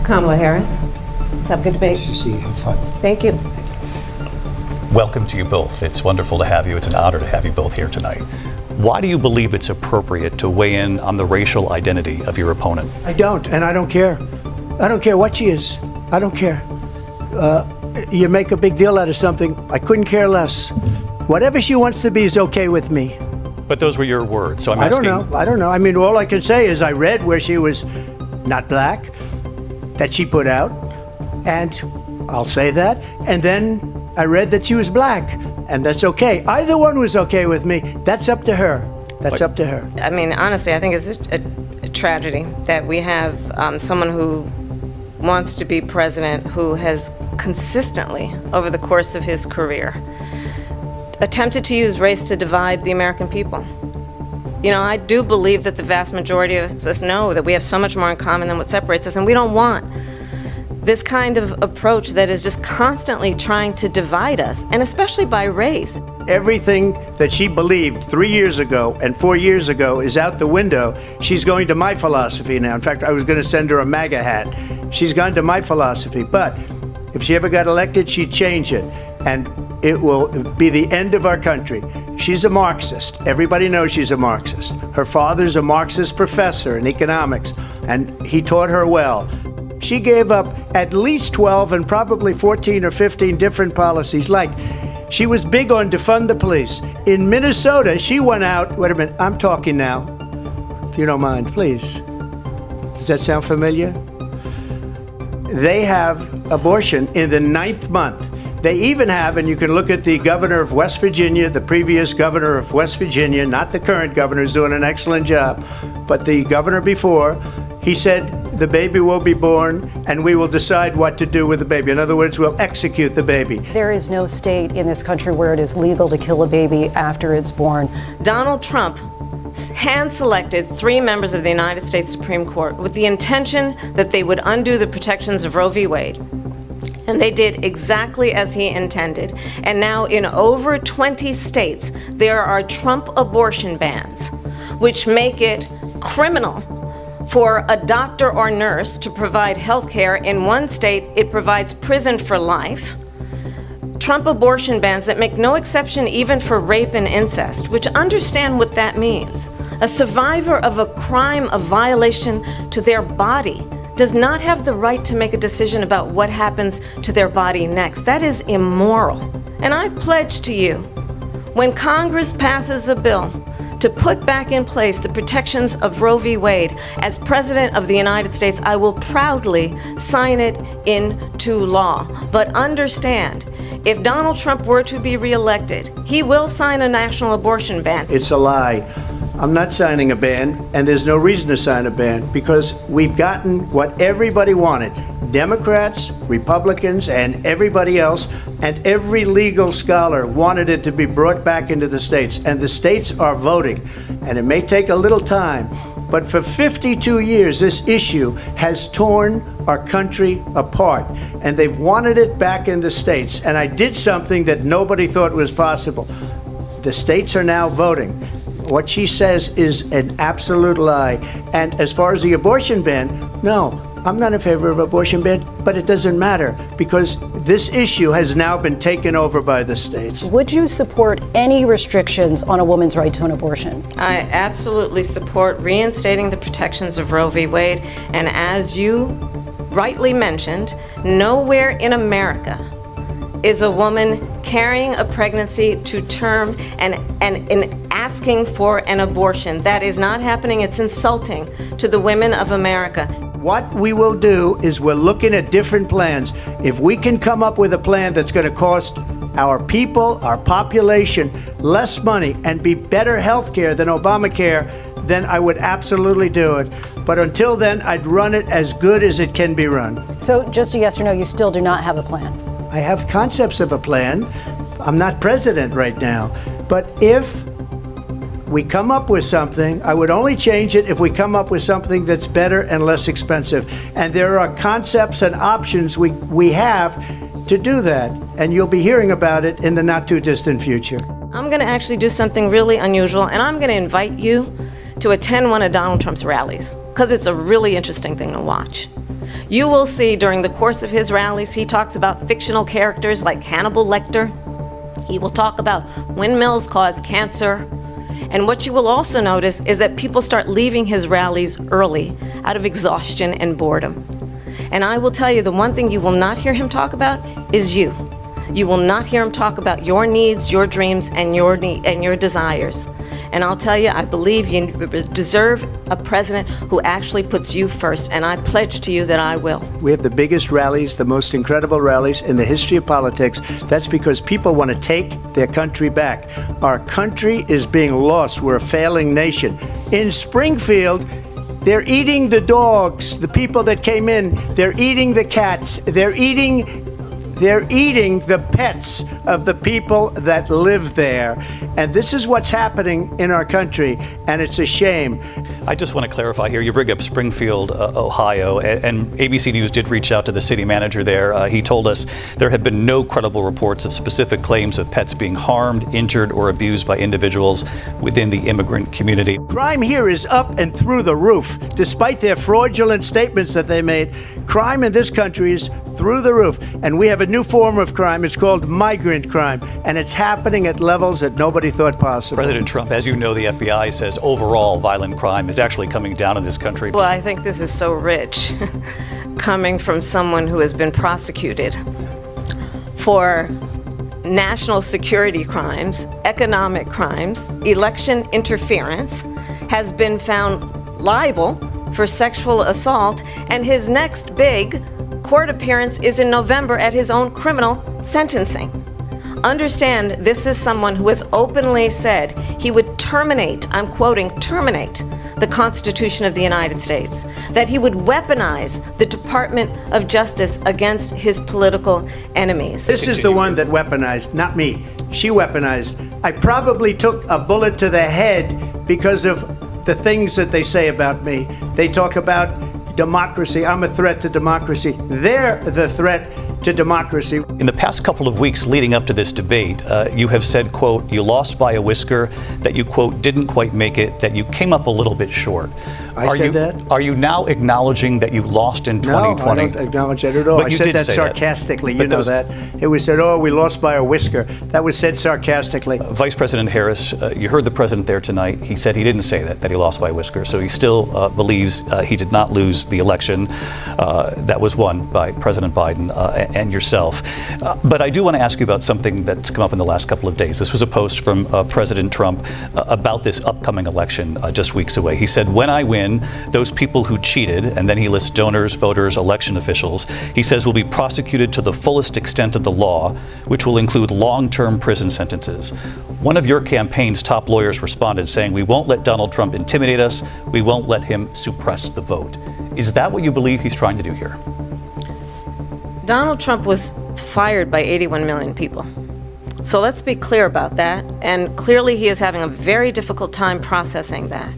Kamala Harris. Let's have a good debate. Nice to see you. Have fun. Thank you. Welcome to you both. It's wonderful to have you. It's an honor to have you both here tonight. Why do you believe it's appropriate to weigh in on the racial identity of your opponent? I don't, and I don't care. I don't care what she is. I don't care. You make a big deal out of something. I couldn't care less. Whatever she wants to be is okay with me. But those were your words, so I'm I asking. don't know. I mean, all I can say is I read where she was not black, that she put out, and I'll say that. And then I read that she was black, and that's okay. Either one was okay with me. That's up to her. That's up to her. I mean, honestly, I think it's a tragedy that we have someone who wants to be president who has consistently, over the course of his career, attempted to use race to divide the American people. You know, I do believe that the vast majority of us know that we have so much more in common than what separates us, and we don't want this kind of approach that is just constantly trying to divide us, and especially by race. Everything that she believed 3 years ago and 4 years ago is out the window. She's going to my philosophy now. In fact, I was going to send her a MAGA hat. She's gone to my philosophy. But if she ever got elected, she'd change it. And it will be the end of our country. She's a Marxist. Everybody knows she's a Marxist. Her father's a Marxist professor in economics, and he taught her well. She gave up at least 12 and probably 14 or 15 different policies. Like, she was big on defund the police. In Minnesota, she went out, wait a minute, I'm talking now, if you don't mind, please. Does that sound familiar? They have abortion in the 9th month. They even have, and you can look at the governor of West Virginia, the previous governor of West Virginia, not the current governor, who's doing an excellent job, but the governor before, he said, the baby will be born, and we will decide what to do with the baby. In other words, we'll execute the baby. There is no state in this country where it is legal to kill a baby after it's born. Donald Trump hand-selected 3 members of the United States Supreme Court with the intention that they would undo the protections of Roe v. Wade. And they did exactly as he intended. And now in over 20 states, there are Trump abortion bans, which make it criminal for a doctor or nurse to provide health care. In one state, it provides prison for life. Trump abortion bans that make no exception even for rape and incest, which understand what that means. A survivor of a crime of violation to their body does not have the right to make a decision about what happens to their body next. That is immoral. And I pledge to you, when Congress passes a bill to put back in place the protections of Roe v. Wade, as President of the United States, I will proudly sign it into law. But understand, if Donald Trump were to be reelected, he will sign a national abortion ban. It's a lie. I'm not signing a ban, and there's no reason to sign a ban, because we've gotten what everybody wanted. Democrats, Republicans, and everybody else, and every legal scholar wanted it to be brought back into the states, and the states are voting. And it may take a little time, but for 52 years, this issue has torn our country apart, and they've wanted it back in the states. And I did something that nobody thought was possible. The states are now voting. What she says is an absolute lie. And as far as the abortion ban, no, I'm not in favor of abortion ban, but it doesn't matter because this issue has now been taken over by the states. Would you support any restrictions on a woman's right to an abortion? I absolutely support reinstating the protections of Roe v. Wade. And as you rightly mentioned, nowhere in America is a woman carrying a pregnancy to term and asking for an abortion. That is not happening. It's insulting to the women of America. What we will do is we're looking at different plans. If we can come up with a plan that's going to cost our people, our population, less money and be better health care than Obamacare, then I would absolutely do it. But until then, I'd run it as good as it can be run. So just a yes or no, you still do not have a plan? I have concepts of a plan. I'm not president right now. But if we come up with something, I would only change it if we come up with something that's better and less expensive. And there are concepts and options we have to do that. And you'll be hearing about it in the not too distant future. I'm going to actually do something really unusual, and I'm going to invite you to attend one of Donald Trump's rallies, because it's a really interesting thing to watch. You will see during the course of his rallies, he talks about fictional characters like Hannibal Lecter. He will talk about windmills cause cancer. And what you will also notice is that people start leaving his rallies early out of exhaustion and boredom. And I will tell you, the one thing you will not hear him talk about is you. You will not hear him talk about your needs, your dreams, and your desires. And I'll tell you, I believe you deserve a president who actually puts you first, and I pledge to you that I will. We have the biggest rallies, the most incredible rallies in the history of politics. That's because people want to take their country back. Our country is being lost. We're a failing nation. In Springfield, they're eating the dogs, the people that came in. They're eating the cats. They're eating the pets of the people that live there. And this is what's happening in our country, and it's a shame. I just want to clarify here. You bring up Springfield, Ohio, and ABC News did reach out to the city manager there. He told us there have been no credible reports of specific claims of pets being harmed, injured, or abused by individuals within the immigrant community. Crime here is up and through the roof. Despite their fraudulent statements that they made, crime in this country is through the roof. And we have a new form of crime. It's called migrant crime. And it's happening at levels that nobody thought possible. President Trump, as you know, the FBI says overall violent crime is actually coming down in this country. Well, I think this is so rich, coming from someone who has been prosecuted for national security crimes, economic crimes, election interference, has been found liable for sexual assault, and his next big court appearance is in November at his own criminal sentencing. Understand, this is someone who has openly said he would terminate, I'm quoting, terminate the Constitution of the United States, that he would weaponize the Department of Justice against his political enemies. This is the one that weaponized, not me. She weaponized. I probably took a bullet to the head because of the things that they say about me. They talk about democracy. I'm a threat to democracy. They're the threat to democracy. In the past couple of weeks leading up to this debate, you have said, quote, you lost by a whisker, that you, quote, didn't quite make it, that you came up a little bit short. I said that? Are you now acknowledging that you lost in 2020? No, I don't acknowledge that at all. But I you said did that say that. sarcastically. But You know those- that. It was said, oh, we lost by a whisker. That was said sarcastically. Vice President Harris, you heard the president there tonight. He said he didn't say that he lost by a whisker. So he still believes he did not lose the election that was won by President Biden and yourself. But I do want to ask you about something that's come up in the last couple of days. This was a post from President Trump about this upcoming election just weeks away. He said, when I win, those people who cheated, and then he lists donors, voters, election officials, he says will be prosecuted to the fullest extent of the law, which will include long-term prison sentences. One of your campaign's top lawyers responded saying, we won't let Donald Trump intimidate us. We won't let him suppress the vote. Is that what you believe he's trying to do here? Donald Trump was fired by 81 million people. So let's be clear about that. And clearly he is having a very difficult time processing that.